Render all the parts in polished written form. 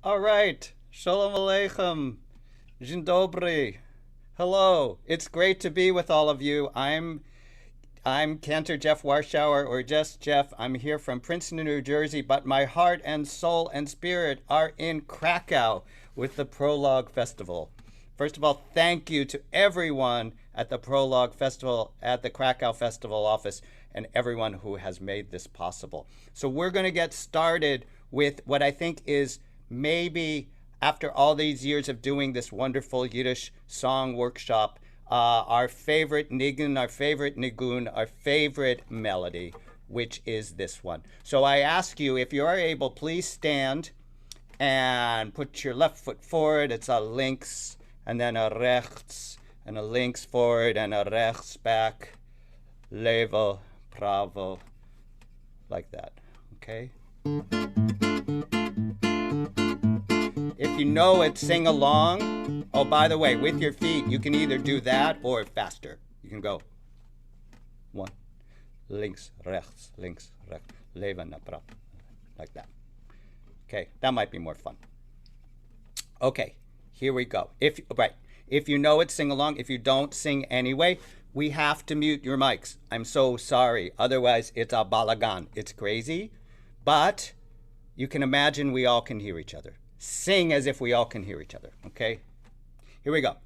All right. Shalom Aleichem. Dzień dobry. Hello. It's great to be with all of you. I'm cantor Jeff Warschauer, or just Jeff. I'm here from Princeton, New Jersey, but my heart and soul and spirit are in Krakow with the Prolog Festival. First of all, thank you to everyone at the Prolog Festival, at the Krakow Festival office, and everyone who has made this possible. So we're going to get started with what I think is maybe, after all these years of doing this wonderful Yiddish song workshop, our favorite nigun, our favorite nigun, our favorite melody, which is this one. So I ask you, if you are able, please stand and put your left foot forward. It's a links, and then a rechts, and a links forward, and a rechts back, levo, pravo, like that, okay? If you know it, sing along. Oh, by the way, with your feet, you can either do that or faster. You can go one, links, rechts, leva, pravo, like that. Okay, that might be more fun. Okay, here we go. If you know it, sing along. If you don't, sing anyway. We have to mute your mics. I'm so sorry. Otherwise, it's a balagan. It's crazy, but you can imagine we all can hear each other. Sing as if we all can hear each other, okay? Here we go.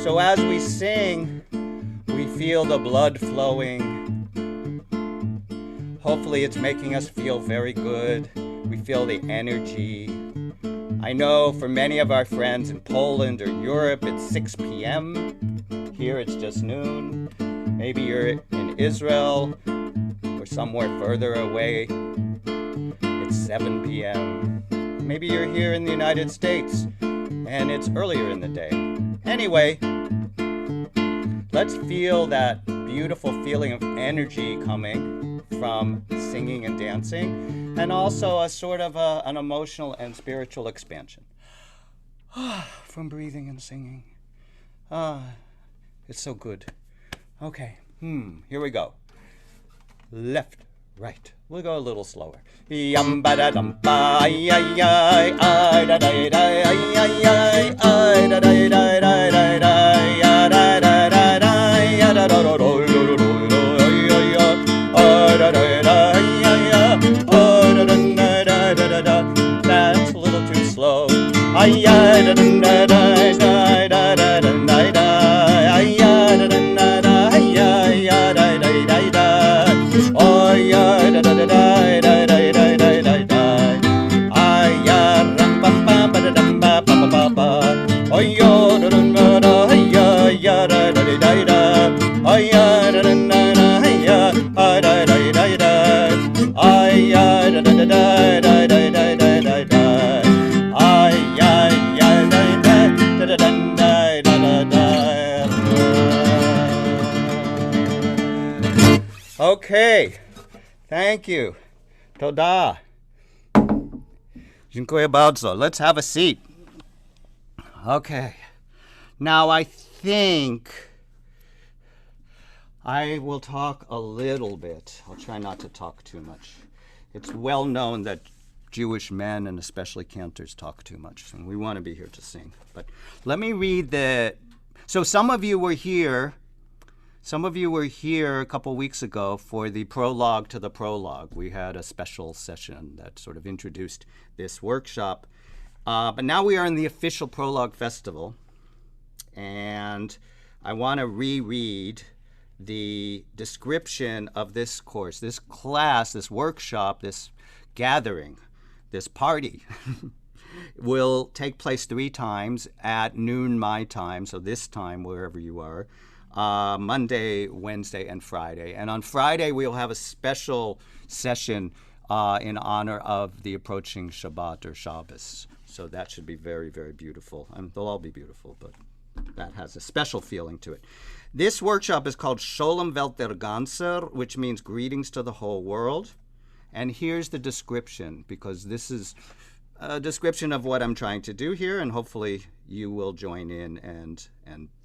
So as we sing, we feel the blood flowing. Hopefully it's making us feel very good. We feel the energy. I know for many of our friends in Poland or Europe, it's 6 p.m. Here it's just noon. Maybe you're in Israel or somewhere further away. It's 7 p.m. Maybe you're here in the United States and it's earlier in the day. Anyway, let's feel that beautiful feeling of energy coming from singing and dancing, and also a sort of an emotional and spiritual expansion from breathing and singing. It's so good. Okay, here we go. Left, right. We'll go a little slower. Yum ba da dum ba ay ay ay ay da da da ay ay ay ay da da da da da da ya da da da da ya da da da da ay ay ay ay da da da ay ay ay da da da da da. That's a little too slow. Ay ay da da da da da da da da ay ay da da da ay ay ay da da da da. Oh yeah, da da da da da da da da da da. Ah yeah, ram bam bam ba da dum ba ba ba ba ba. Oh yeah, da da da yeah yeah da da da da. Oh yeah, da da da yeah ah da da da da. Ah yeah, da da da da da da da da da. Ah yeah yeah da da da da da da da. Okay. Thank you. Toda. Dziękuję bardzo. Let's have a seat. Okay. Now I think I will talk a little bit. I'll try not to talk too much. It's well known that Jewish men and especially cantors talk too much. And we want to be here to sing. But let me read the... So some of you were here a couple weeks ago for the prologue to the prologue. We had a special session that sort of introduced this workshop. But now we are in the official Prolog Festival. And I want to reread the description of this course, this class, this workshop, this gathering, this party will take place 3 times at noon my time, so this time wherever you are, Monday, Wednesday, and Friday. And on Friday we'll have a special session in honor of the approaching Shabbat or Shabbos. So that should be very, very beautiful. They'll all be beautiful, but that has a special feeling to it. This workshop is called Sholem, velt, gantser, which means greetings to the whole world. And here's the description, because this is a description of what I'm trying to do here, and hopefully you will join in and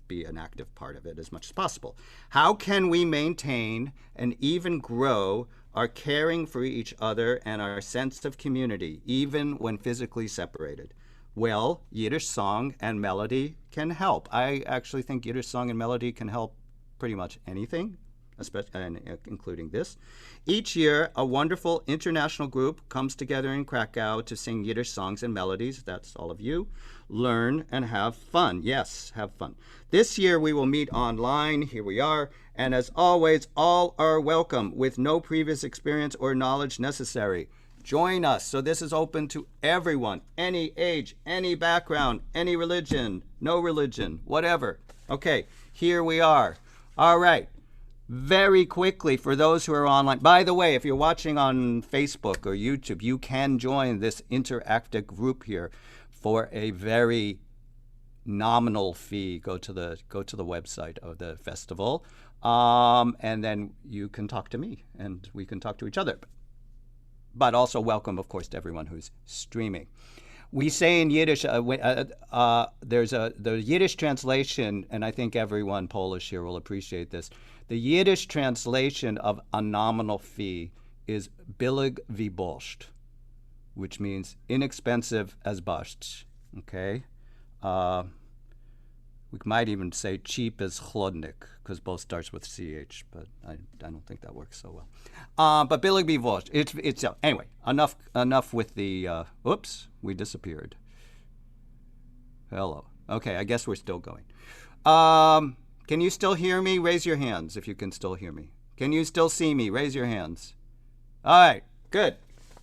be an active part of it as much as possible. How can we maintain and even grow our caring for each other and our sense of community, even when physically separated? Well, Yiddish song and melody can help. I actually think Yiddish song and melody can help pretty much anything, including this. Each year, a wonderful international group comes together in Krakow to sing Yiddish songs and melodies. That's all of you. Learn and have fun. Yes, have fun. This year, we will meet online. Here we are. And as always, all are welcome with no previous experience or knowledge necessary. Join us. So this is open to everyone, any age, any background, any religion, no religion, whatever. Okay, here we are. All right. Very quickly, for those who are online, by the way, if you're watching on Facebook or YouTube, you can join this interactive group here for a very nominal fee. Go to the website of the festival, and then you can talk to me, and we can talk to each other. But also welcome, of course, to everyone who's streaming. We say in Yiddish, there's the Yiddish translation, and I think everyone Polish here will appreciate this. The Yiddish translation of a nominal fee is billig wie borscht, which means inexpensive as borscht. Okay? We might even say cheap as chlodnik, because both starts with CH, but I don't think that works so well. But billig wie borscht. It's anyway, enough with the, oops, we disappeared. Hello. Okay, I guess we're still going. Can you still hear me? Raise your hands if you can still hear me. Can you still see me? Raise your hands. All right, good.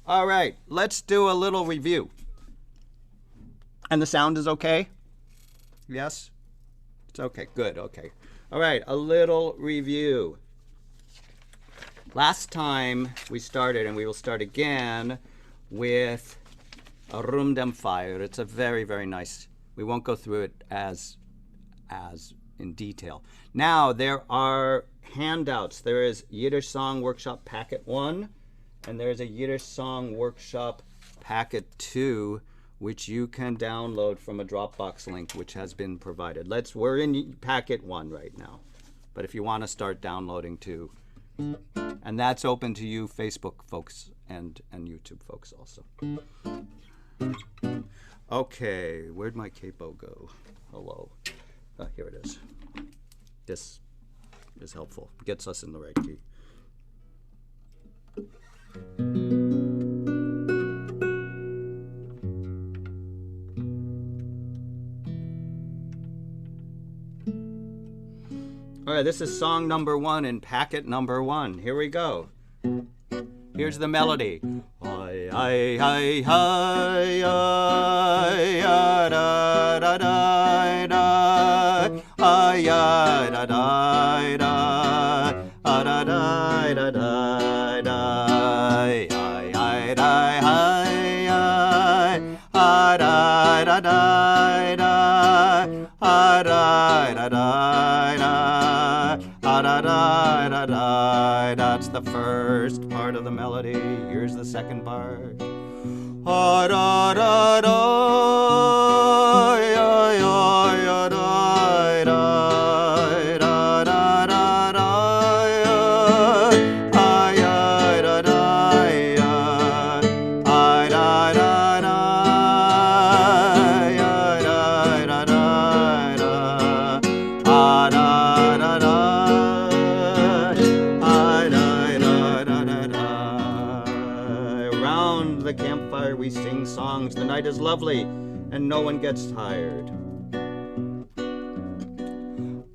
All right, let's do a little review. And the sound is okay? Yes? It's okay, good, okay. All right, a little review. Last time we started, and we will start again, with a Rum dem Fire. It's a very, very nice, we won't go through it as in detail. Now, there are handouts. There is Yiddish Song Workshop Packet 1, and there's a Yiddish Song Workshop Packet 2, which you can download from a Dropbox link, which has been provided. We're in Packet 1 right now. But if you want to start downloading too, and that's open to you Facebook folks and YouTube folks also. Okay, where'd my capo go? Hello. Here it is. This is helpful. Gets us in the right key. All right, this is song number 1 in packet number 1. Here we go. Here's the melody. Hi, hi, hi, hi, hi, da, da, da, da, hi, da, da, da, da, da, da, da, da, da, hi, hi, da, hi, hi, da, da, da, da, da, da, da, da. That's the first part of the melody. Here's the second part. Da, da, da, da, ya, ya, ya, da, da, da, da, da, da, ya, ya, da, da, ya, da, Around the campfire we sing songs. The night is lovely and no one gets tired.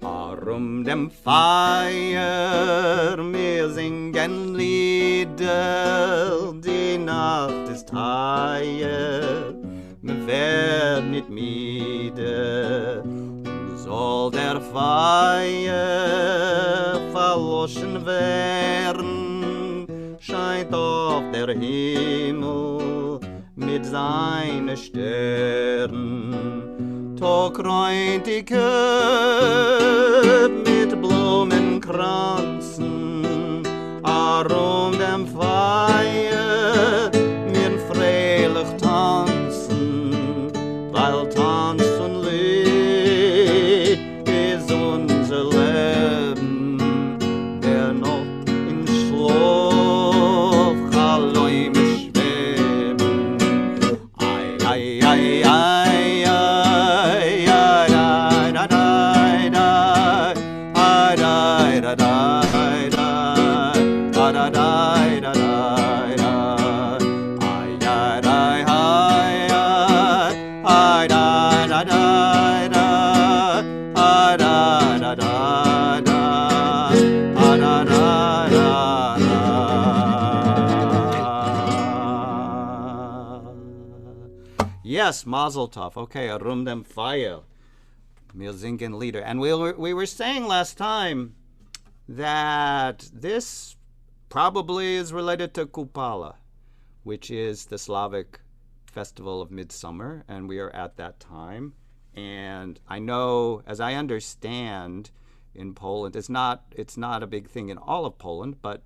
Around dem Feuer wir singen Lieder. Die Nacht ist tired, wir werden nicht müde. Soll der Feuer verloschen werden, scheint auf der Himmel mit seinen Sternen. Togreutige mit Blumenkranzen, arum dem Feuer mir freilich tanzen, weil Tanz und Lied ist unser Leben, der noch in Schlaf Halloime schweben. Ei, ei, ei, ei, ei, ei, da, da, da, da, da, da, Yes, Mazel Tov. Okay, Arum dem Feuer. Wir singen Lieder. And we were saying last time that this probably is related to Kupala, which is the Slavic festival of midsummer, and we are at that time. And I know, as I understand, in Poland, it's not a big thing in all of Poland, but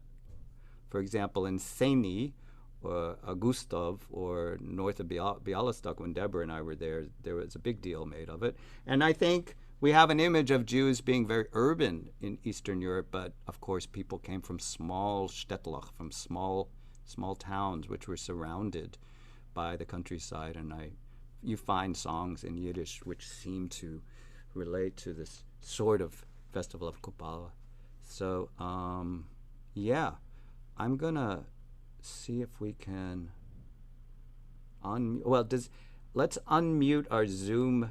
for example, in Seni, or Augustov, or north of Bialystok, when Deborah and I were there was a big deal made of it. And I think we have an image of Jews being very urban in Eastern Europe, but of course people came from small shtetl, from small towns which were surrounded by the countryside. And you find songs in Yiddish which seem to relate to this sort of festival of Kupala. So yeah, I'm gonna see if we can let's unmute our Zoom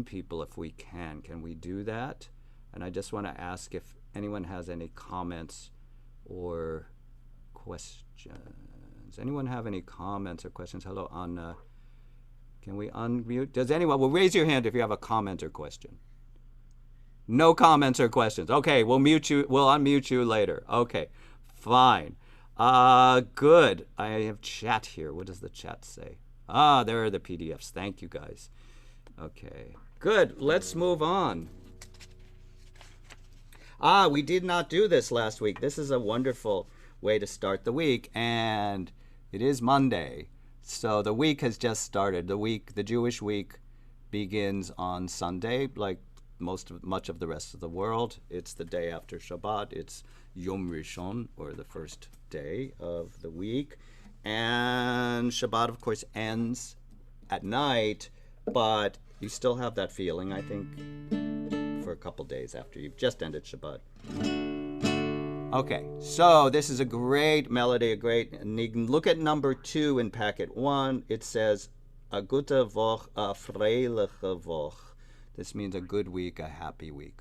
people if we can. Can we do that? And I just want to ask if anyone has any comments or questions. Anyone have any comments or questions? Hello, Anna. Can we unmute? Does anyone? Well, raise your hand if you have a comment or question. No comments or questions. Okay, we'll unmute you later. Okay, fine. Good. I have chat here. What does the chat say? There are the PDFs. Thank you, guys. Okay, good. Let's move on. We did not do this last week. This is a wonderful way to start the week, and it is Monday. So the week has just started. The Jewish week begins on Sunday, like much of the rest of the world. It's the day after Shabbat. It's Yom Rishon, or the first day of the week. And Shabbat, of course, ends at night, but you still have that feeling, I think, for a couple days after you've just ended Shabbat. Okay, so this is a great melody, and you can look at number 2 in packet 1. It says, a gute Woche, a freiliche Woche. This means a good week, a happy week.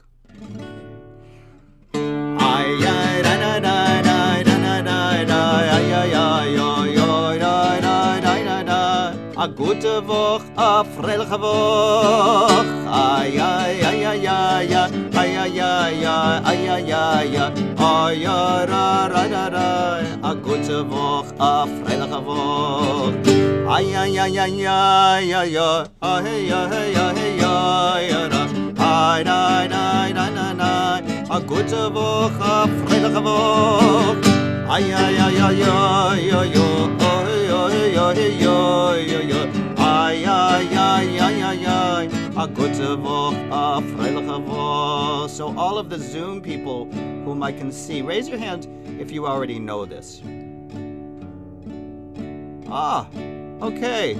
A gute Woche, a freiliche Woche. Ay, ay, ay, ay, ay, ay, ay, ay, ay, ay, ay, ay, a gute Woche, a freiliche Woche. Ay, ay, ay, ay, ay, ay, ay, hey, hey, hey, ay, a gute Woche, a freiliche Woche. Ay, ay, ay, ay, ay, ay, ay, ay, a gute Woche, a freiliche Woche. So all of the Zoom people whom I can see, raise your hand if you already know this. Okay,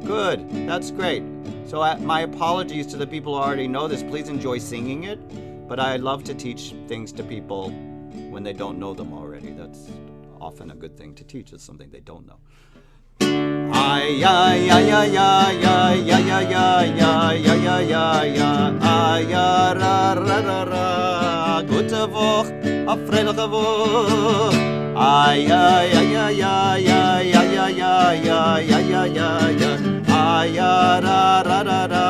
good, that's great. So my apologies to the people who already know this. Please enjoy singing it, but I love to teach things to people when they don't know them already. That's often a good thing to teach. It's something they don't know. Ay, ay, ay, ay, ay, ay, ay, ay, ay, ay, ay, ay, ay, ay, ra, ra, ra, ra. Gute Woche, a freiliche Woche. Ay, ay, ay, ay, ay, ay, ay, ay, ay, ay, ay, ay, ay, ay, ra, ra, ra, ra.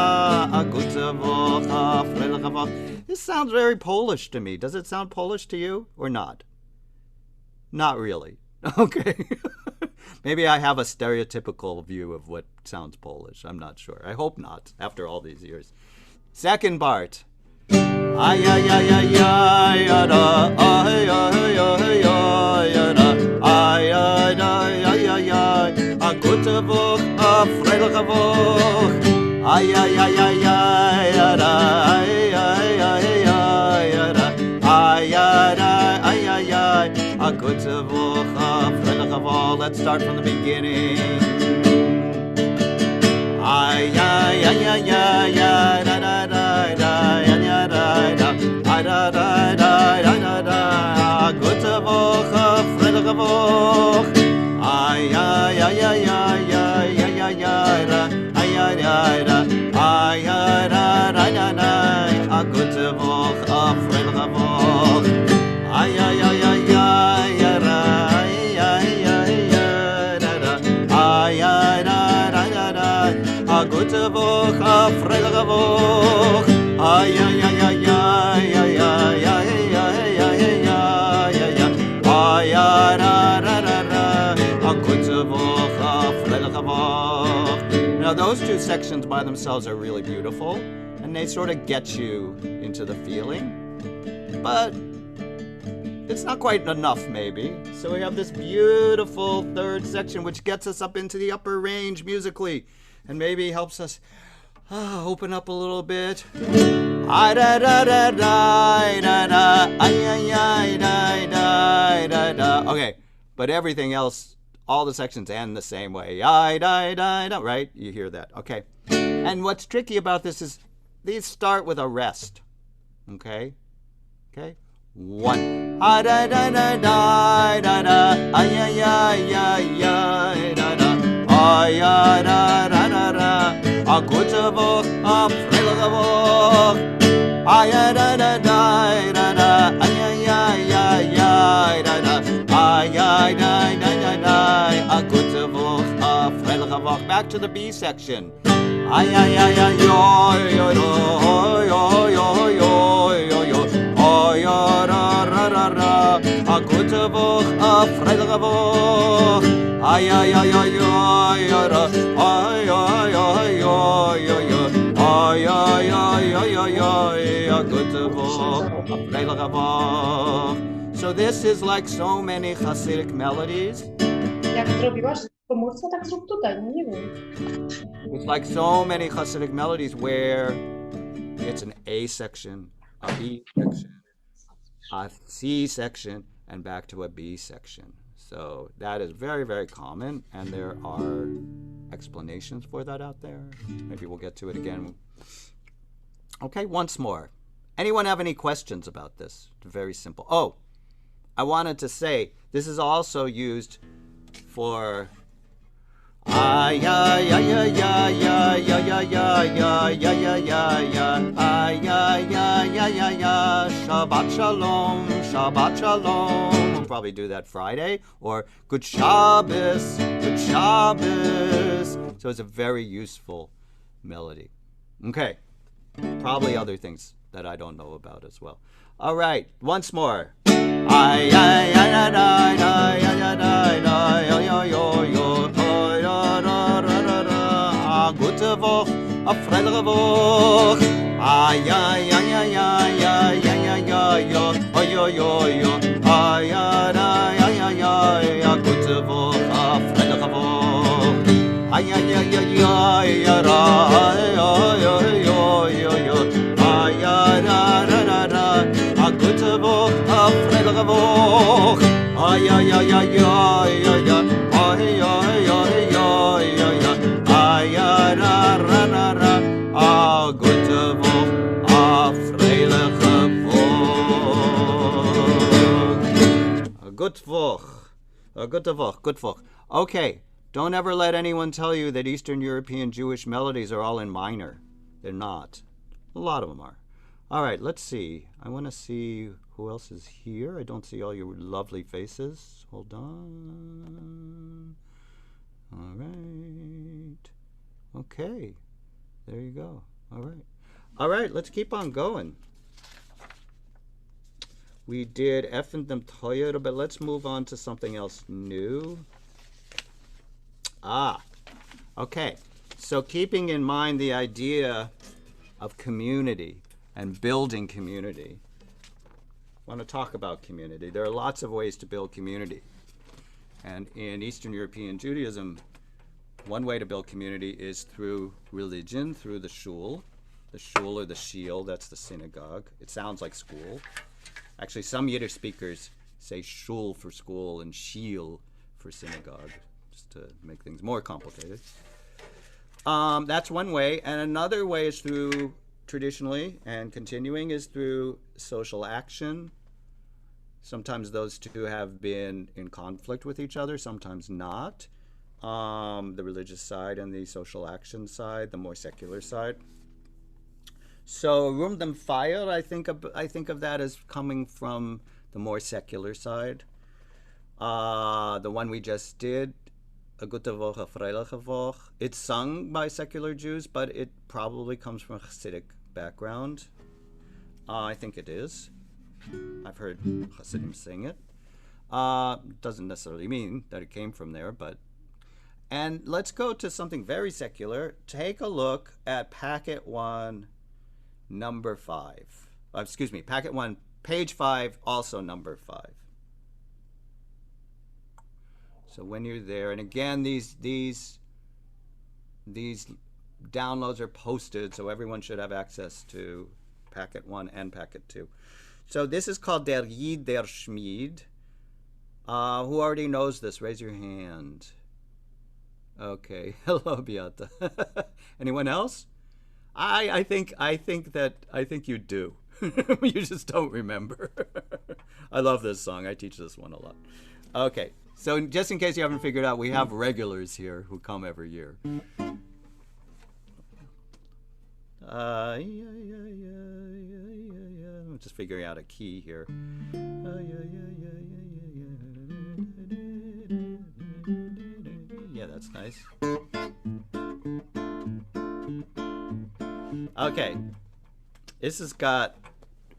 A gute Woche, a freiliche Woche. This sounds very Polish to me. Does it sound Polish to you or not? Not really. Okay. Maybe I have a stereotypical view of what sounds Polish. I'm not sure. I hope not, after all these years. Second part. Ay, ay, ay, ay, ay, ay, ay, ay, ay, ay, ay, ay, ay, a gute Woche, a freiliche Woche. Ay, ay, ay, ay, ay, ay, ay, ay, ay, ay, ay, a gute Woche, freiliche Woche. Let's start from the beginning. Ay, ay, ay, ay, ay, ay, da, da, da, da, da, da, da, da, da, da, da, a gute Woche, freiliche Woche. Ay, ay, ay, ay, ay, ay, ay, ay, ay, da, ay, ay, ay, da, ay, ay, da, da, da, da, a gute Woche, freiliche Woche. Ay, ay, ay, ay, ay, ay, ay, ay, ay, da, da, ay, ay, da, da, da, da, a gute Woche, freiliche Woche. Ay, ay, ay, ay, ay, ay, ay, ay, ay, ay, ay, ay, ay, da, da, da, da, a gute Woche, freiliche Woche. Now those two sections by themselves are really beautiful, and they sort of get you into the feeling, but it's not quite enough, maybe. So we have this beautiful third section, which gets us up into the upper range musically, and maybe helps us open up a little bit. Ay, da, da, da, da, da, da, ay, ay, ay, da, da, da, da. Okay, but everything else, all the sections end the same way. Ay, da, da, da, right? You hear that, okay. And what's tricky about this is these start with a rest, okay? Okay? One. Ah, da, da, da, da, da, da, ay, ay, ay, ay, ay, da, da, ay, ay, da, da, da, da, a gute Woche, a freiliche Woche. Ay, ay, da, da, da, da, da, ay, ay, ay, ay, ay, da, da, ay, ay, da, da, da, da, a gute Woche, a freiliche Woche. Back to the B section. Ay, ay, ay, ay, yo, yo, yo, yo, yo, yo, yo, yo. Ay, ay, ra, ra, ra, ra, a gute Woche, a freiliche Woche. Ay, ay, ay, ay, ay, ra, ay, ay, ay, ay, ay, ay, ay, ay, ay, ay, a gute Woche, a freiliche Woche. So this is like so many Hasidic melodies. Jak zrobiłaś w komórce, tak zrób tutaj, no nie wiem. It's like so many Hasidic melodies where it's an A section, a B section, a C section, and back to a B section. So that is very, very common, and there are explanations for that out there. Maybe we'll get to it again. Okay, once more. Anyone have any questions about this? It's very simple. Oh, I wanted to say this is also used for ay, ay, ay, ay, ay, ay, ay, ay, ay, ay, ay, ay, ay, ay, ay, ay, ay, ay, ay, Shabbat Shalom, Shabbat Shalom. We'll probably do that Friday, or Good Shabbos, Good Shabbos. So it's a very useful melody. Okay, probably other things that I don't know about as well. All right, once more. Ay, ay, ay, ay, ay, ay, ay, ay, ay, ay, a gute Woche, a freiliche Woche. Ay, ay, ay, ay, ay, ay, ay, ay, ay, ay, ay, ay, ay, a gute Woche, a freiliche Woche. Ay, ay, ay, ay, ay, ay, ay, a gute Woche, a freiliche Woche. Ay, ay, ay, ay, ay, ay, ay, ay, ay, ay, ra, ra, ra, ra, a gute Woche, a freiliche Woche. A good Woche, Good Woche, good Woche. Okay, don't ever let anyone tell you that Eastern European Jewish melodies are all in minor. They're not. A lot of them are. All right, let's see. I want to see who else is here. I don't see all your lovely faces. Hold on. All right. Okay. There you go. All right. All right, let's keep on going. We did F and them Toyota, but let's move on to something else new. Okay. So keeping in mind the idea of community and building community, I want to talk about community. There are lots of ways to build community. And in Eastern European Judaism, one way to build community is through religion, through the shul. The shul or the shiel, that's the synagogue. It sounds like school. Actually, some Yiddish speakers say shul for school and shiel for synagogue, just to make things more complicated. That's one way. And another way is through, traditionally and continuing, is through social action. Sometimes those two have been in conflict with each other, sometimes not. The religious side and the social action side, the more secular side. So Rum dem Fire, I think of that as coming from the more secular side. The one we just did, A Gute Woche, a Freiliche Woche, it's sung by secular Jews, but it probably comes from a Hasidic background. I think it is. I've heard Hasidim sing it. Doesn't necessarily mean that it came from there, but... And let's go to something very secular. Take a look at Packet 1, number 5. Packet 1, page 5, also number 5. So when you're there, and again, these downloads are posted, so everyone should have access to Packet 1 and Packet 2. So this is called Der Yid der Schmied. Who already knows this? Raise your hand. Okay. Hello, Beata. Anyone else? I think you do. You just don't remember. I love this song. I teach this one a lot. Okay. So just in case you haven't figured out, we have regulars here who come every year. I'm just figuring out a key here. Yeah, that's nice. Okay. This has got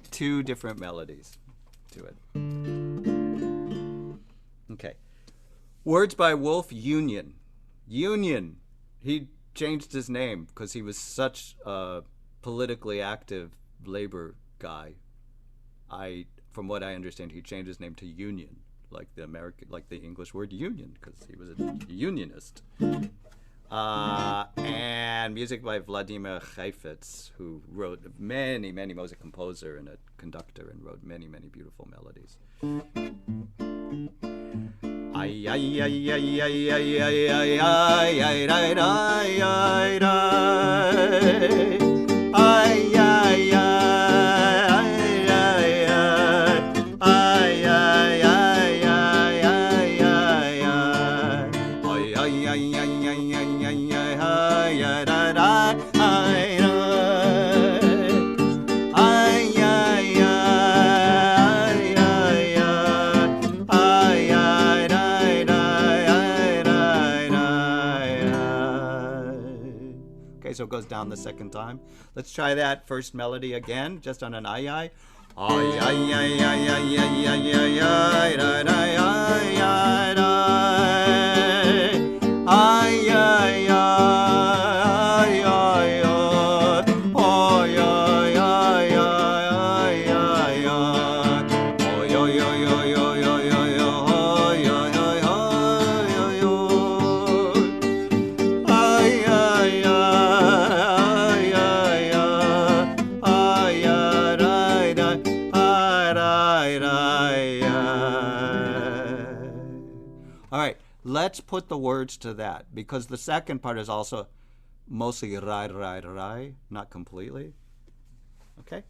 2 different melodies to it. Okay. Words by Wolf Union. Union. He changed his name because he was such a politically active labor guy. From what I understand, he changed his name to Union, like the English word union, because he was a unionist. And music by Vladimir Heifetz, who wrote many was a composer and a conductor and wrote many beautiful melodies. Ay ay ay ay ay ay ay ay ay ay ay ay ay ay So it goes down the second time. Let's try that first melody again, just on an ay ay. Ay ay ay ay ay ay ay ay ay ay ay ay ay Let's put the words to that, because the second part is also mostly rai, not completely. Okay?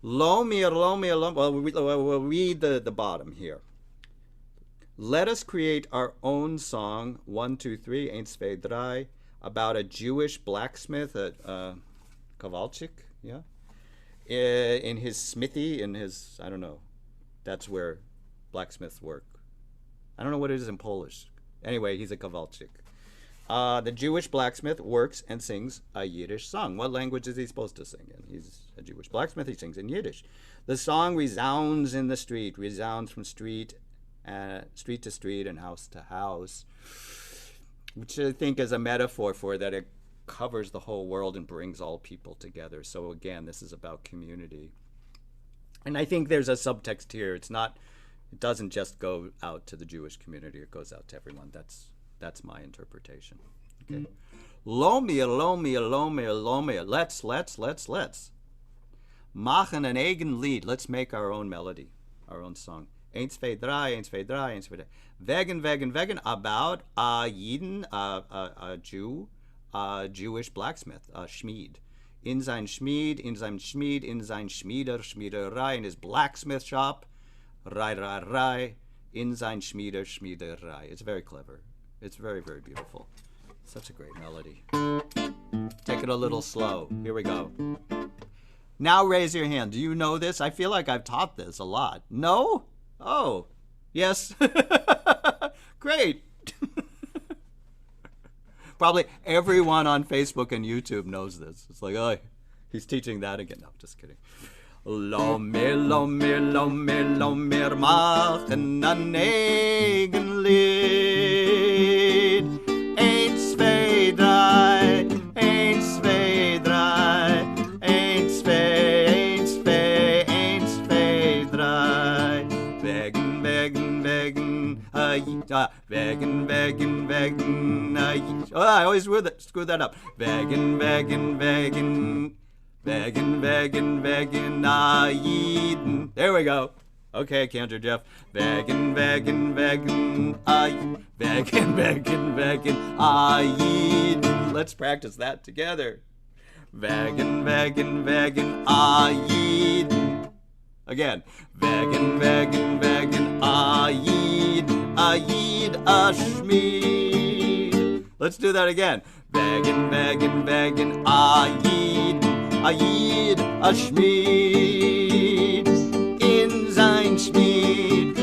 Lo mir, well, we'll read the bottom here. Let us create our own song, 1, 2, 3, Eins, zwei, drei, about a Jewish blacksmith at Kowalczyk, yeah, in his smithy, in his, I don't know, that's where blacksmiths work. I don't know what it is in Polish. Anyway, he's a Kowalczyk. The Jewish blacksmith works and sings a Yiddish song. What language is he supposed to sing in? He's a Jewish blacksmith. He sings in Yiddish. The song resounds in the street, resounds from street to street and house to house, which I think is a metaphor for that it covers the whole world and brings all people together. So again, this is about community. And I think there's a subtext here. It doesn't just go out to the Jewish community. It goes out to everyone. That's my interpretation. Okay. Lomir, lomir, lomir, lomir. Let's. Machen an eigen Lied. Let's make our own melody, our own song. Eins, zwei, drei, eins, zwei, drei, eins, zwei, drei. Wegen, about a Yidden, a Jew, a Jewish blacksmith, a Schmied. In sein Schmied, in sein Schmiederei, in his blacksmith shop, Rai, in sein Schmiederei. It's very clever. It's very, very beautiful. Such a great melody. Take it a little slow. Here we go. Now raise your hand. Do you know this? I feel like I've taught this a lot. No? Oh, yes. Great. Probably everyone on Facebook and YouTube knows this. It's like, oh, he's teaching that again. No, just kidding. Lomir, machen an eigen Lied. Eins, zwei, drei, eins, zwei, drei, eins, zwei, drei. Wegen, oh, I always screw that up. Wegen, Yidden. There we go. Okay, cantor Jeff. Wegen, Yidden. Let's practice that together. Wegen, Yidden. Again. Wegen, Yid, a Schmied. Let's do that again. Wegen, a Yid, a Schmied. In sein Schmied,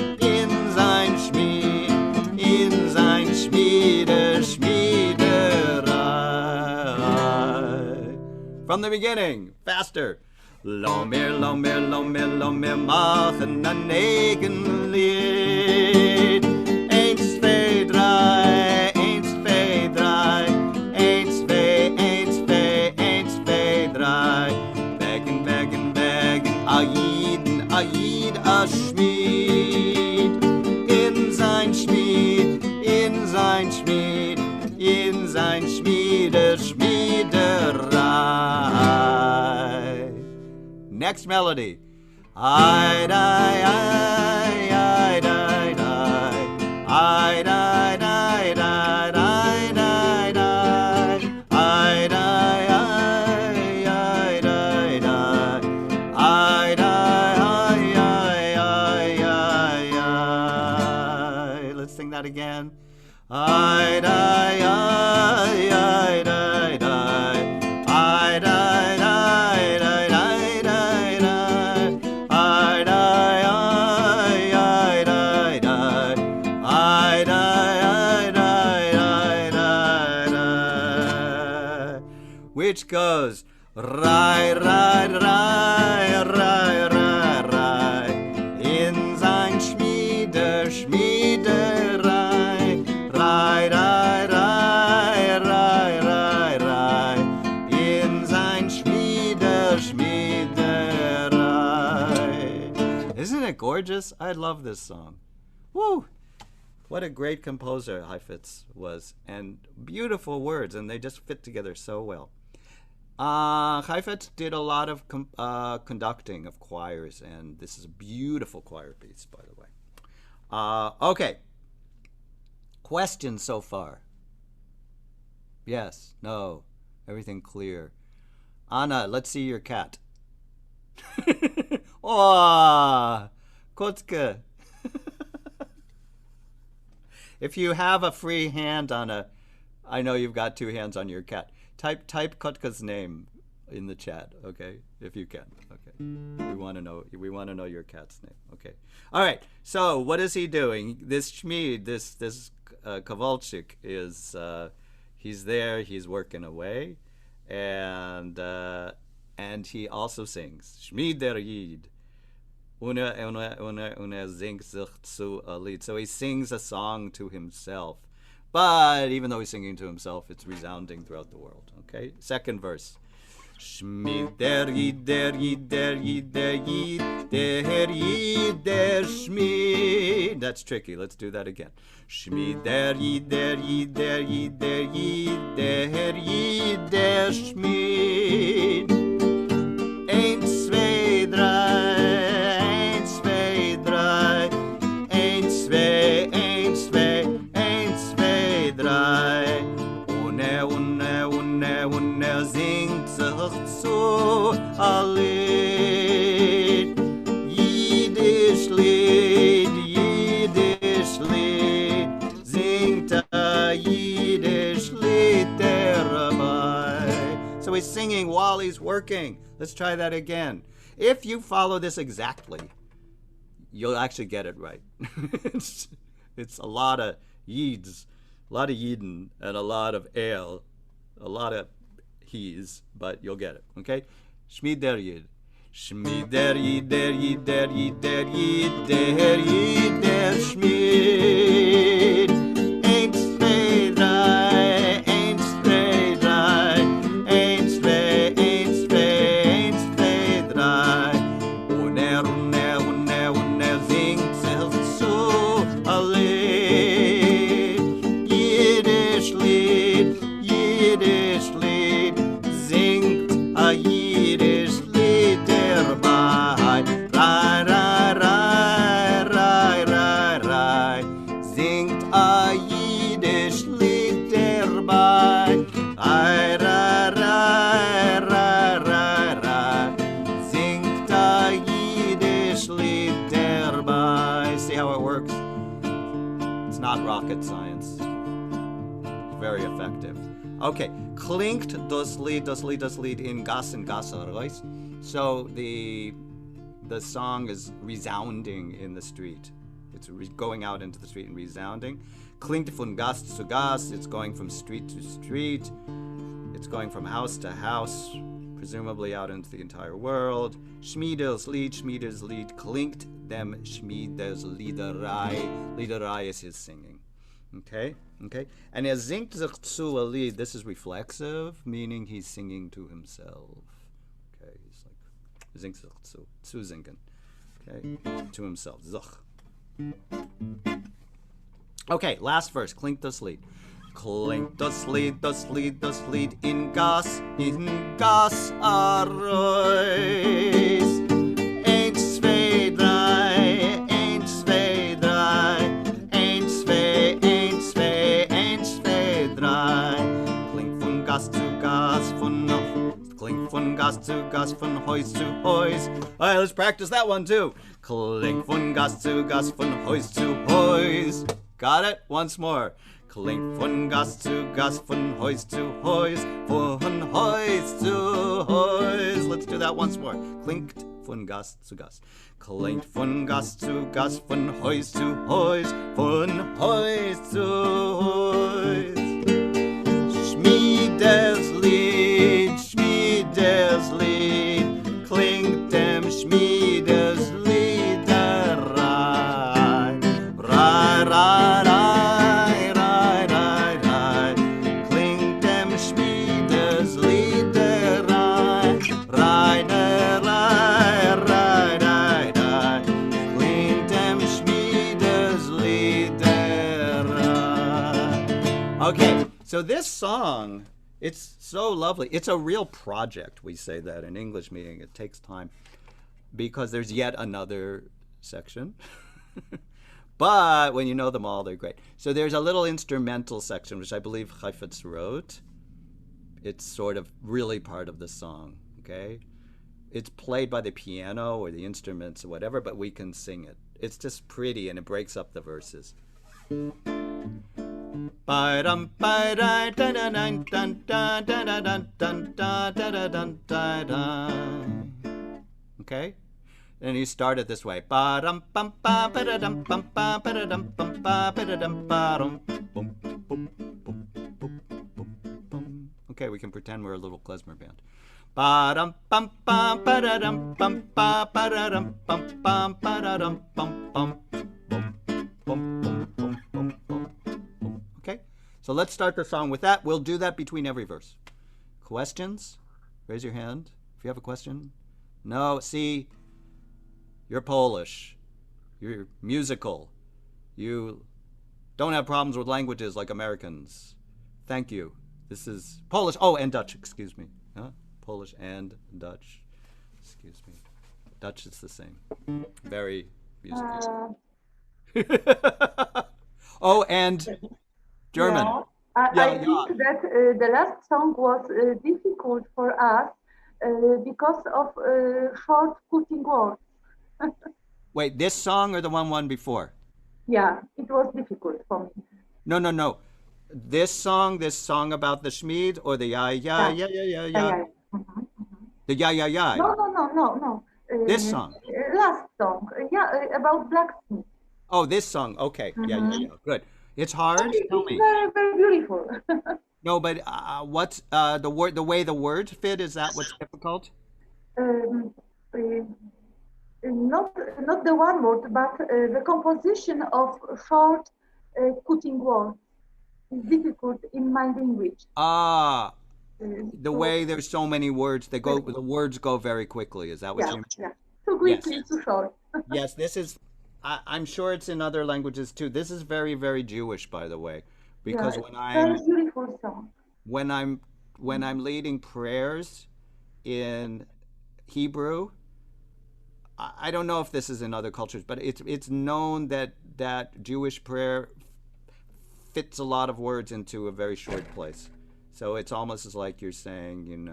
Schmiederei. From the beginning, faster. Lomir, machen an eigen Lied. Eins, zwei, drei, eins, zwei, drei, eins, zwei, drei. Wegen, a Yid, a Schmied. In sein Schmiederei. Next melody. I die, I die, die. I die, die, die, die, die, die. I die, I die, die. I die, Let's sing that again. I die, I die, die. I die, die, die, die, die, die. I die, I die, die. I die, die, which goes rai, rai, rai, rai, rai, rai. In sein Schmiederei. Rai, rai, rai, rai, rai, rai. In sein Schmiederei. Isn't it gorgeous? I love this song. Woo! What a great composer Heifetz was, and beautiful words, and they just fit together so well. Heifetz did a lot of conducting of choirs, and this is a beautiful choir piece, by the way. Okay. Questions so far? Yes, no, everything clear. Anna, let's see your cat. Oh, Kotzke. If you have a free hand on a, I know you've got two hands on your cat. Type Kotka's name in the chat, okay? If you can, okay. We want to know your cat's name, okay? All right. So what is he doing? This Shmid, this Kovalchik is he's there. He's working away, and he also sings Shmid der Yid. Singt sich zu a Lied. So he sings a song to himself. But even though he's singing to himself, it's resounding throughout the world. Okay? Second verse. Shmid der Yid, der Yid, der Yid, der Yid, der Yid, der Shmid. That's tricky. Let's do that again. Shmid der Yid, der Yid, der Yid, der Yid, der Yid, der Shmid. Eins, zwei, drei. Eins, zwei, drei. Eins, zwei, eins, zwei, eins, zwei, drei. Und singt sich zu a Lied. Yiddish Lied, Yiddish Lied. Singt a Yiddish Lied dabei. So he's singing while he's working. Let's try that again. If you follow this exactly, you'll actually get it right. It's a lot of Yids, a lot of Yidden, and a lot of Ale, a lot of he's, but you'll get it, okay? Shmid der Yid. Shmid der Yid, der Yid, der Yid, der Yid, der Yid, der Shmid. Eins, zwei, drei, eins, zwei, drei, eins, zwei, eins, zwei, eins, zwei, drei. Und singt sich zu a Lied. Yiddish Lied, Yiddish Lied. Singt a Yiddish Lied dabei. Rai, rai, rai, rai, rai, rai. Singt a Yiddish Lied dabei. Rai, rai, rai, rai, rai, rai. Singt a Yiddish Lied dabei. See how it works? It's not rocket science. Very effective. Okay, klingt das Lied in Gassen, Gasser, so the song is resounding in the street. It's going out into the street and resounding. Klingt von Gas zu Gas, it's going from street to street. It's going from house to house, presumably out into the entire world. Schmieders Lied, klingt dem Schmieders Liederei. Liederei is his singing. Okay? And singt sich zu a Lied. This is reflexive, meaning he's singing to himself. Okay, he's like singt sich zu singen. Okay, to himself. Sich. Okay, last verse. Klingt das Lied. Klingt das Lied in Gas Arois. Eins, zwei, drei, eins, zwei, drei, eins, zwei, eins, zwei, eins, zwei, drei. Klingt von Gas zu Gas, klingt von Gas zu Gas, von Haus zu Haus. All right, let's practice that one too. Klingt von Gas zu Gas, von Haus zu Haus. Got it? Once more. Klingt von Gas zu Gas, von Haus zu Haus, von Haus zu Haus. Let's do that once more. Klingt von Gas zu Gas. Klingt von Gas zu Gas, von Haus zu Haus, von Haus zu Haus. Schmieders Lied, klingt dem Schmieders Liederei. Rai, rai, rai, rai, rai, rai. Klingt dem Schmieders Liederei. Rai, rai, rai, rai, rai. Klingt dem Schmieders Liederei. Okay, so this song, it's so lovely. It's a real project. We say that in English meeting. It takes time because there's yet another section. But when you know them all, they're great. So there's a little instrumental section, which I believe Chaifetz wrote. It's sort of really part of the song, okay? It's played by the piano or the instruments or whatever, but we can sing it. It's just pretty, and it breaks up the verses. Ba-dum, ba-da, da-da-dun, dun, dun, da-da-dun, dun, dun, da-da-dun, da-dun. Okay? And you start it this way. Ba-dum, bum, ba, ba-da-dum, bum, ba, ba-da-dum, bum, ba, ba-da-dum, ba-dum, boom, boom, boom, boom, boom, boom. Okay, we can pretend we're a little klezmer band. Ba-dum, bum, ba, ba-da-dum, bum, ba, ba-da-dum, bum, ba, ba-da-dum, bum, bum, boom, boom, boom, boom, boom, boom, boom. Okay? So let's start the song with that. We'll do that between every verse. Questions? Raise your hand if you have a question. No, see, you're Polish. You're musical. You don't have problems with languages like Americans. Thank you. This is Polish. Oh, and Dutch, excuse me. Huh? Polish and Dutch. Excuse me. Dutch is the same. Very musical. Oh, and German. Yeah. I think that the last song was difficult for us because of short cutting words. Wait, this song or the one before? Yeah, it was difficult for me. No. This song about the Schmied or the ya. Mm-hmm. The ya. No. This song. Last song. About blacksmith. Oh, this song. Okay. Mm-hmm. Yeah. Good. It's hard. Tell me. It's very, very beautiful. No, but what's the way the words fit? Is that what's difficult? Not the one word, but the composition of short cutting words is difficult in my language. The way there's so many words, the words go very quickly. Is that what you mean? Yeah. Too quickly, too short. Yes, this is. I'm sure it's in other languages too. This is very, very Jewish, by the way, because very beautiful song. When I'm leading prayers in Hebrew, I don't know if this is in other cultures, but it's known that Jewish prayer fits a lot of words into a very short place. So it's almost as like you're saying,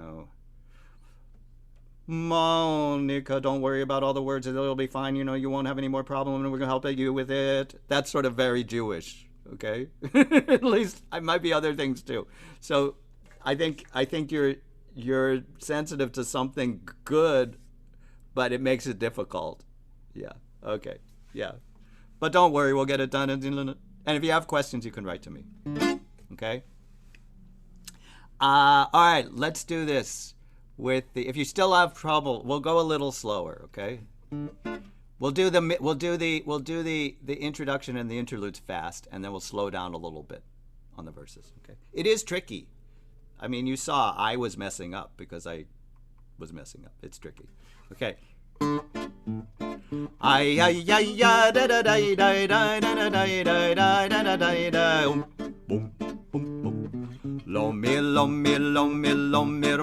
Monica, don't worry about all the words. It'll be fine. You won't have any more problem, and we're going to help you with it. That's sort of very Jewish, okay? At least it might be other things too. So I think you're sensitive to something good, but it makes it difficult. Yeah. Okay. Yeah. But don't worry, we'll get it done. And if you have questions, you can write to me. Okay? All right, let's do this. If you still have trouble, we'll go a little slower, okay? We'll do the introduction and the interludes fast, and then we'll slow down a little bit on the verses, okay? It is tricky. I mean, you saw I was messing up because I was messing up. It's tricky. Okay. Ay ay ay ay da da da da da da da da da da da. Boom boom boom. Lo mir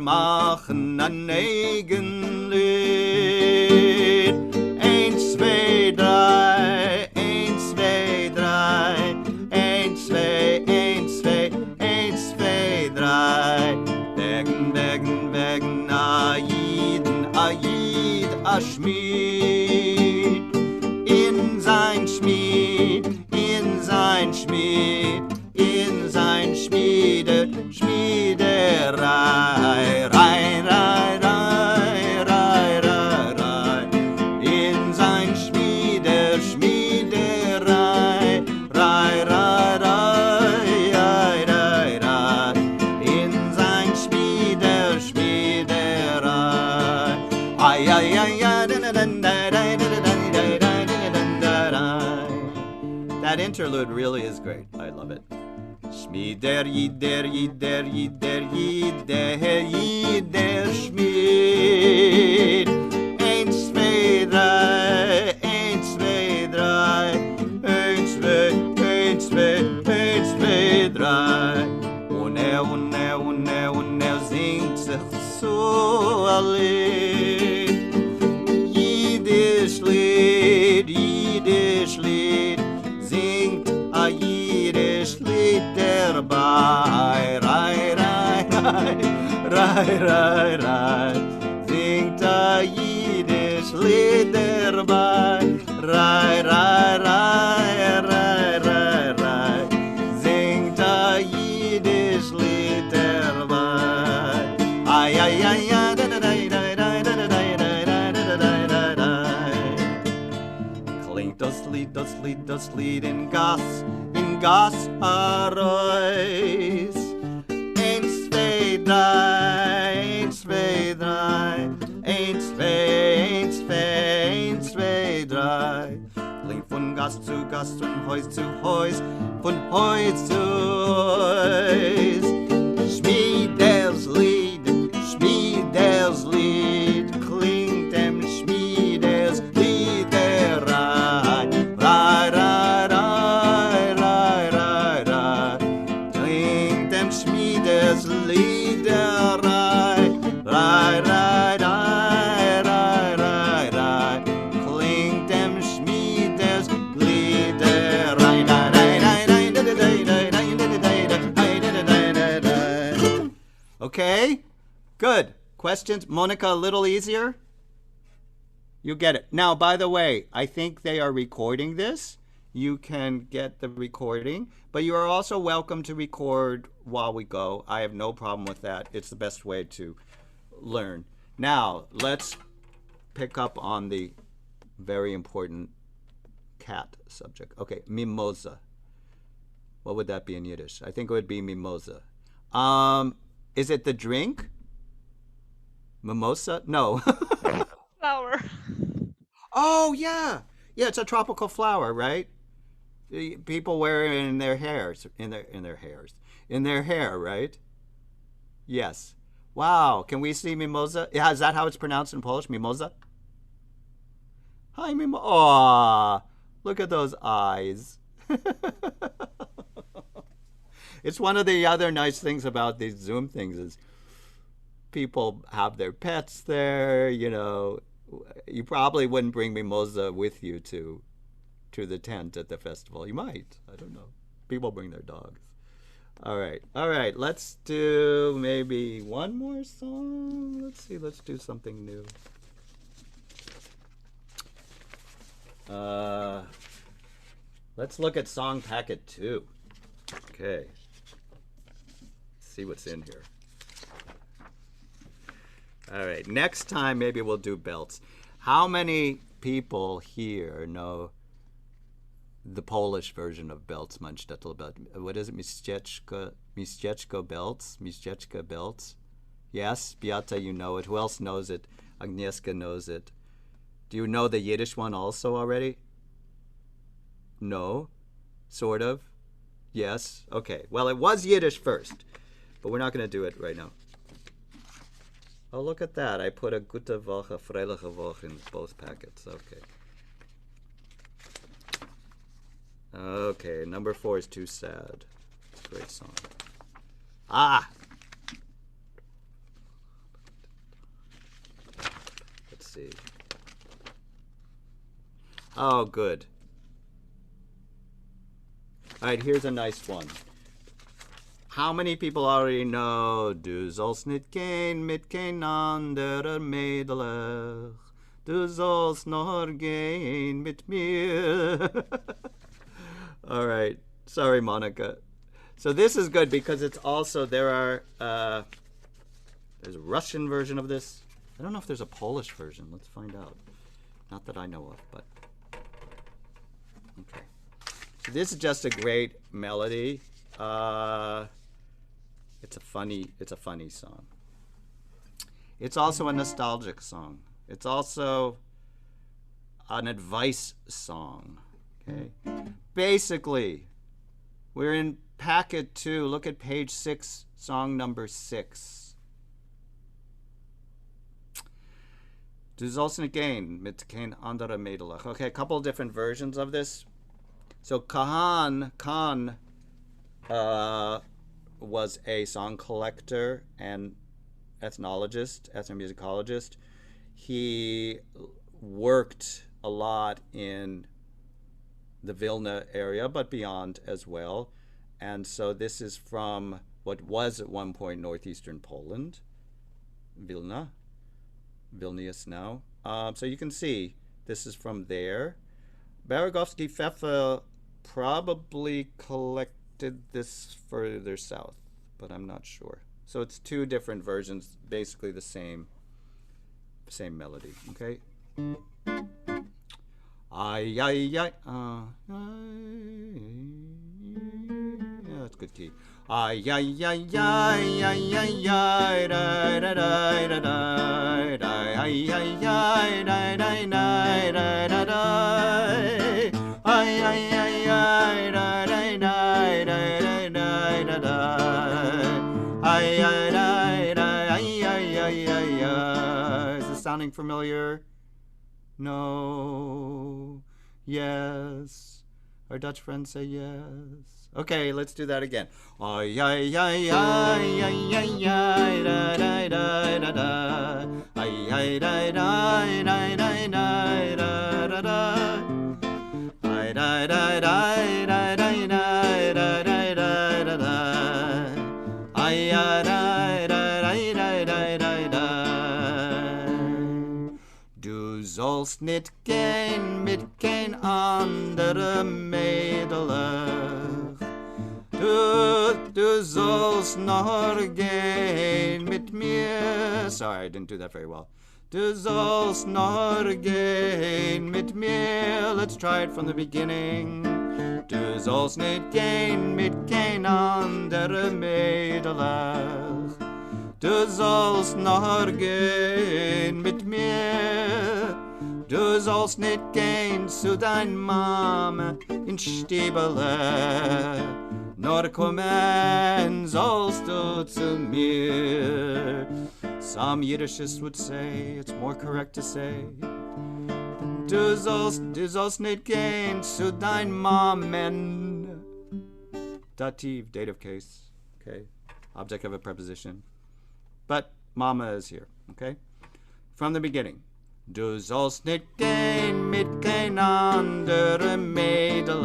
machen ein eigen Lied. 1, 2, 3, 1, 2, 3, 1, 2, 1, 2, 1, 2, 3. Wegen Aid, a Schmied. In sein Schmied, in sein Schmied, in sein Schmiederei, rei, rei, rei, rei, rei, rei. In sein Schmiederei, rei, rei, rei, rei, rei, rei. In sein Schmiederei. Ay, ay, ay, ay, da, da, da, da, da, da, da. That interlude really is great. I love it. Schmieder, Yider, Yider, Yider, Yider, Yider, Schmied. 1, 2, 3, 1, 2, 3, 1, 2, 1, 2, 1, 2, 3. Und er singt sich so ein Lied. Yiddish Lied, singt a Yiddish Lied dabei. Rai, rai, rai, rai, rai, rai. Singt a Yiddish Lied dabei. Rai, rai, rai, rai, rai, rai. das Lied in Gas arois. Eins, zwei, drei, eins, zwei, drei, eins, zwei, eins, zwei, eins, zwei, drei. Klingt von Gas zu Gas, von Haus zu Haus, von Haus zu Haus. Schmieders Lied, klingt dem Schmieders Lied rai, rai, rai, rai, rai, rai, rai. Klingt dem Schmieders Lied rai, rai, rai, rai, rai, rai, rai. Klingt dem Schmieders Lied rai, rai, rai, rai, rai, rai, rai. Okay, good. Questions? Monica, a little easier? You get it. Now, by the way, I think they are recording this. You can get the recording, but you are also welcome to record while we go. I have no problem with that. It's the best way to learn. Now, let's pick up on the very important cat subject. Okay, mimosa. What would that be in Yiddish? I think it would be mimosa. Is it the drink? Mimosa? No. Flower. Oh, yeah. Yeah, it's a tropical flower, right? People wear it in their hairs, in their hair, right? Yes. Wow. Can we see mimosa? Yeah, is that how it's pronounced in Polish? Mimosa? Hi, mimosa. Aw, look at those eyes. It's one of the other nice things about these Zoom things is people have their pets there, you know. You probably wouldn't bring mimosa with you to the tent at the festival. You might. I don't know. People bring their dogs. All right. Let's do maybe one more song. Let's see. Let's do something new. Let's look at song packet 2. Okay. See what's in here. All right, next time maybe we'll do belts. How many people here know the Polish version of belts, Manchtettel belt? What is it, Mieszeczka belts? Mieszeczka belts? Yes, Beata, you know it. Who else knows it? Agnieszka knows it. Do you know the Yiddish one also already? No? Sort of? Yes? Okay. Well, it was Yiddish first, but we're not going to do it right now. Oh, look at that. I put a gute Woche, freiliche Woche in both packets. Okay. Okay, number 4 is too sad. It's a great song. Ah! Let's see. Oh, good. All right, here's a nice one. How many people already know Du sollst nicht gehen mit kein anderer Mädelech, du sollst nur gehen mit mir. All right. Sorry, Monica. So this is good because it's also, there's a Russian version of this. I don't know if there's a Polish version. Let's find out. Not that I know of, but okay. So this is just a great melody. It's a funny song. It's also a nostalgic song. It's also an advice song. Okay. Basically, we're in packet 2. Look at page 6, song number 6. Du sollst nicht gehen mit kein anderer Mädelech. Okay, a couple of different versions of this. So Khan was a song collector and ethnomusicologist. He worked a lot in the Vilna area, but beyond as well. And so this is from what was at one point northeastern Poland, Vilnius now. So you can see this is from there. Beragowski Pfeffer probably collected this further south, but I'm not sure. So it's 2 different versions, basically the same melody, okay? Ay, ay, ay. Yeah, that's a good key. Ay, ay, ay, ay, ay, ay, ay, da, da, da, da, da, da, ay, ay, ay, da, da, da, da, da, da, ay, ay, ay, ay, da, da, da, da, da, da, da, ay, ay, da, da, ay, ay, ay, ay, ay. Is this sounding familiar? No. Yes. Our Dutch friends say yes. Okay, let's do that again. Ay, ay, ay, ay, ay, ay, ay, da, da, da, da, da. Ay, ay, da, da, da, da, da, da, da, da. Ay, da, da, da, da, da, da, da, da, da, da, da. Ay, ay, da, da, da, da, da, da, da. Du sollst nicht gehen mit kein anderer Mädel. Du sollst nur gehen mit mir. Sorry, I didn't do that very well. Du sollst nur gehen mit mir. Let's try it from the beginning. Du sollst nicht gehen mit kein anderer Mädel. Du sollst nur gehen mit mir. Du sollst nicht gehen zu dein Mama in Stiebele. Nur kommen sollst du zu mir. Some Yiddishists would say it's more correct to say Du sollst nicht gehen zu dein Mammen. Dativ, dative case, okay? Object of a preposition. But Mama is here, okay? From the beginning. Du sollst nicht gehen mit kein anderer Mädel.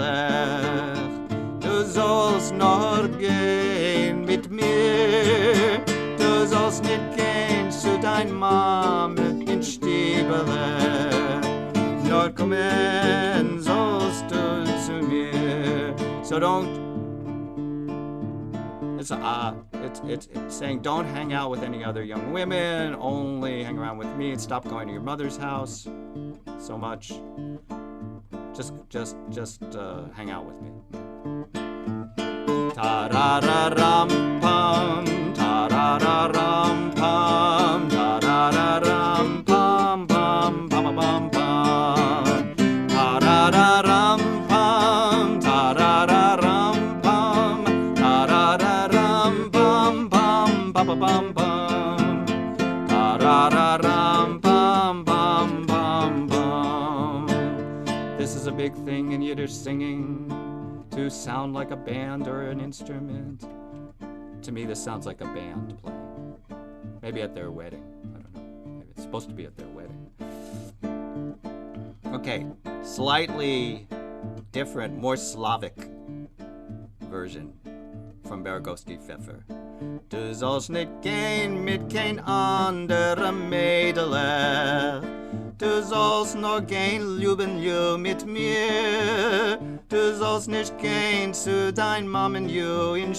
Du sollst nur gehen mit mir. Du sollst nicht gehen zu dein Mama in Stiebele. Nur kommen sollst du zu mir. So it's saying don't hang out with any other young women, only hang around with me and stop going to your mother's house so much. Just hang out with me. Ta-ra-ra-ram pam, ta-ra-ra-ram pam, ta-ra-ra-ram pam pam pam pam pam, ta-ra-ra-ram pam, ta-ra-ra-ram pam, ta-ra-ra-ram pam pam pam pam pam, ta-ra-ra-ram pam pam pam pam. This is a big thing in Yiddish singing. To sound like a band or an instrument. To me, this sounds like a band playing. Maybe at their wedding. I don't know. Maybe it's supposed to be at their wedding. Okay, slightly different, more Slavic version from Bergowski Pfeffer. Du sollst nicht gehen mit kein anderer Mädel. Du sollst nur gehen, lieben you mit mir. Du sollst nicht gehen zu dein Mammen you in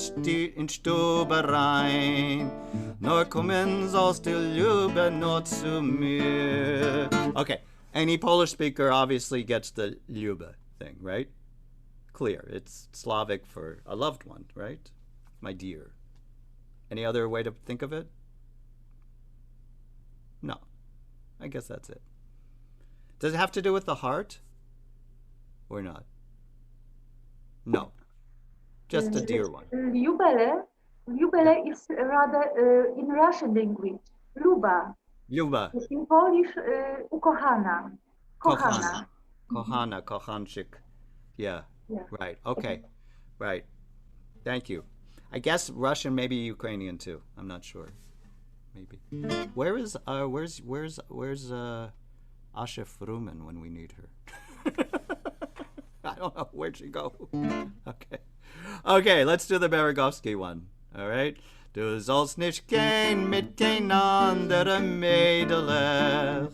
Stube rein. Nur kommen sollst du lieben nur zu mir. Okay, any Polish speaker obviously gets the Liebe thing, right? Clear, it's Slavic for a loved one, right? My dear. Any other way to think of it? No, I guess that's it. Does it have to do with the heart? Or not? No. Just a dear one. Ljubele is rather in Russian language. Luba. Luba. In Polish, ukochana. Kochana. Kochana, kochanchik. Yeah. Right. Okay. Right. Thank you. I guess Russian, maybe Ukrainian too. I'm not sure. Maybe. Where's Asha Fruman when we need her? I don't know. Where'd she go? Okay, let's do the Berezovsky one. All right. Du sollst nicht gehen mit kein anderer Mädel.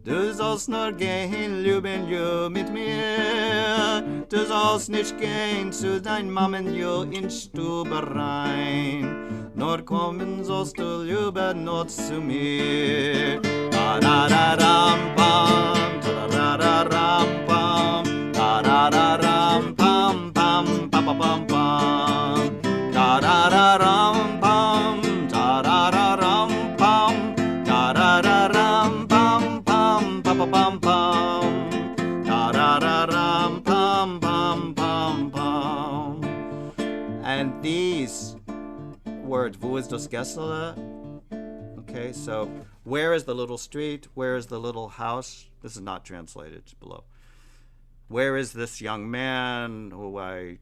Du sollst nur gehen, lieben you mit mir. Du sollst nicht gehen zu dein Mammen you in Stube rein. Nur kommen sollst du lieben nur zu mir. Ta-da-da-ram-pam, ta-da-da-ram-pam. Wo ist das Gessele? Okay, so where is the little street? Where is the little house? This is not translated, it's below. Where is this young man who I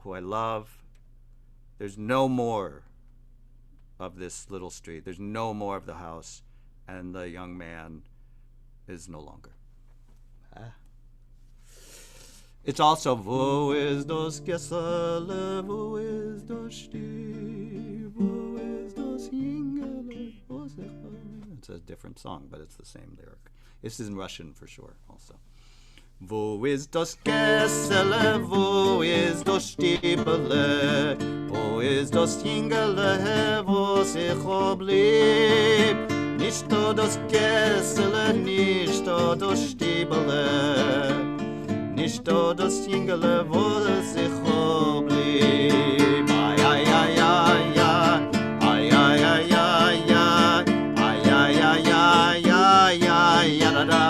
love? There's no more of this little street. There's no more of the house, and the young man is no longer. It's also wo ist das Gessele, wo ist das Stieb, wo ist das Jingele, wo ist das. It's a different song, but it's the same lyric. This is in Russian for sure, also. Wo ist das Gessele, wo ist das Stiebele, wo ist das Jingele, wo sich blieb. Nicht das Gessele, nicht das Stiebele. Nicht das Jingele, wo sich blieb. Ay, ay, ay, ay, ay, ay, ay, ay, ay, ay, ay, ay, ay, ay, ay, ay, da, da,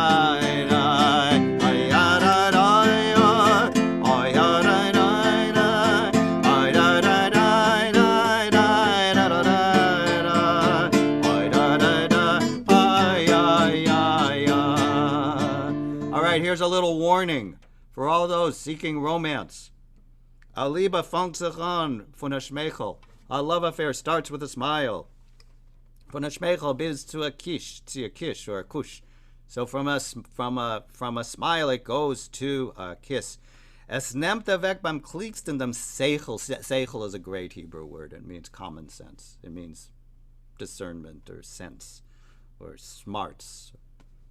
All right, here's a little warning. For all those seeking romance, a Liebe fängt sich an von a Schmeichel. A love affair starts with a smile. Von a Schmeichel bis to a kish or a kush. So from a smile it goes to a kiss. Es nimmt weg beim klicksten dem Seichel. Seichel is a great Hebrew word. It means common sense. It means discernment or sense or smarts.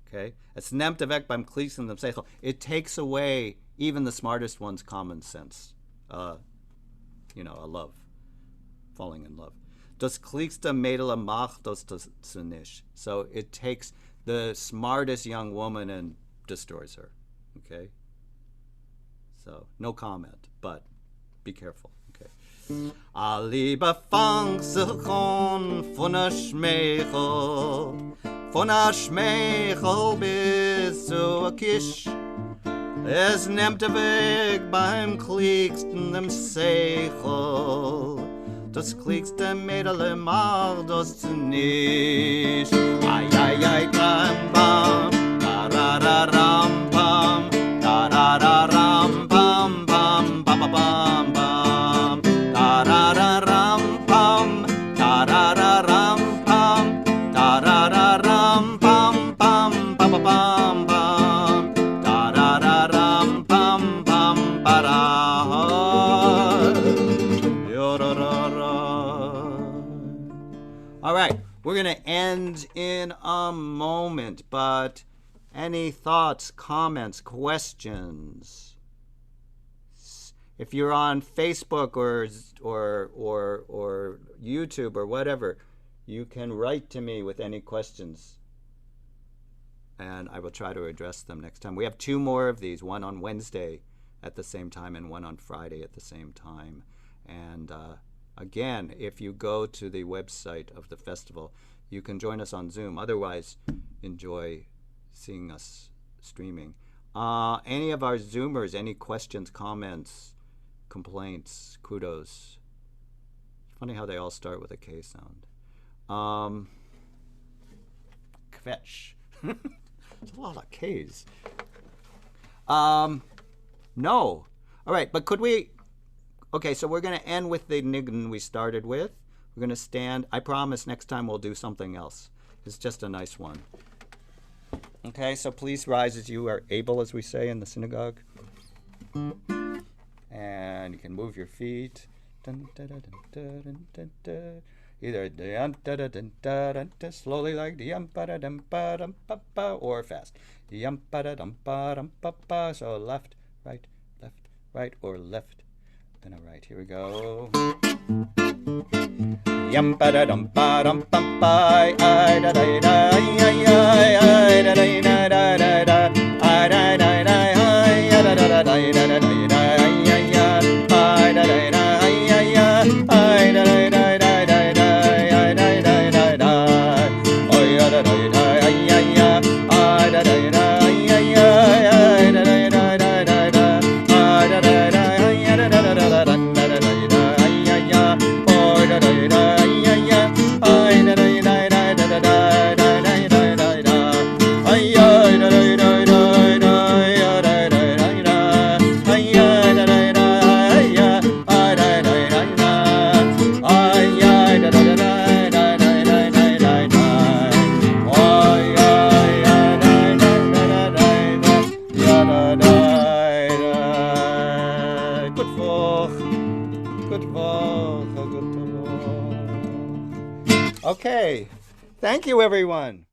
Okay? Es nimmt weg beim klicksten dem Seichel. It takes away even the smartest one's common sense. A love. Falling in love. Das klickste Mädel macht das nicht. So it takes the smartest young woman and destroys her. Okay? So no comment, but be careful. Okay. A Liebe fängt sich an von a Schmeichel. Von a Schmeichel bis zu a Kisch. Es nimmt weg beim klicksten dem Seichel. Das klickste Mädel macht das nicht. Ay, ay, ay, bam, bam, da, da, da, ram, bam, da, da, da, ram, bam, bam, ba, ba, bam, bam, da, da, da, ram, bam, da, da, da, ram, bam, da, da, da, ram, bam, bam, ba, ba, bam, bam, da, da, da, ram, bam, bam, ba, da. All right, we're going to end in a moment, but any thoughts, comments, questions? If you're on Facebook or YouTube or whatever, you can write to me with any questions, and I will try to address them next time. We have 2 more of these, one on Wednesday at the same time and one on Friday at the same time. And again, if you go to the website of the festival, you can join us on Zoom. Otherwise, enjoy seeing us streaming. Any of our Zoomers, any questions, comments, complaints, kudos? Funny how they all start with a K sound. Kvetch. There's a lot of Ks. No. All right, but could we... Okay, so we're going to end with the nigun we started with. We're going to stand. I promise next time we'll do something else. It's just a nice one. Okay, so please rise as you are able, as we say in the synagogue. And you can move your feet. Either slowly like or fast. So left, right, or left. Then a right. Here we go. Yum ba da dum ba dum bum ba I da da da I da da da da da da I da da da I da da da da da da da I da da da I da da da da da da I da da da da I da da da I da da da I da da da I da da da da da da da Good Woch. Good Woch. Good Woch. Okay. Thank you, everyone.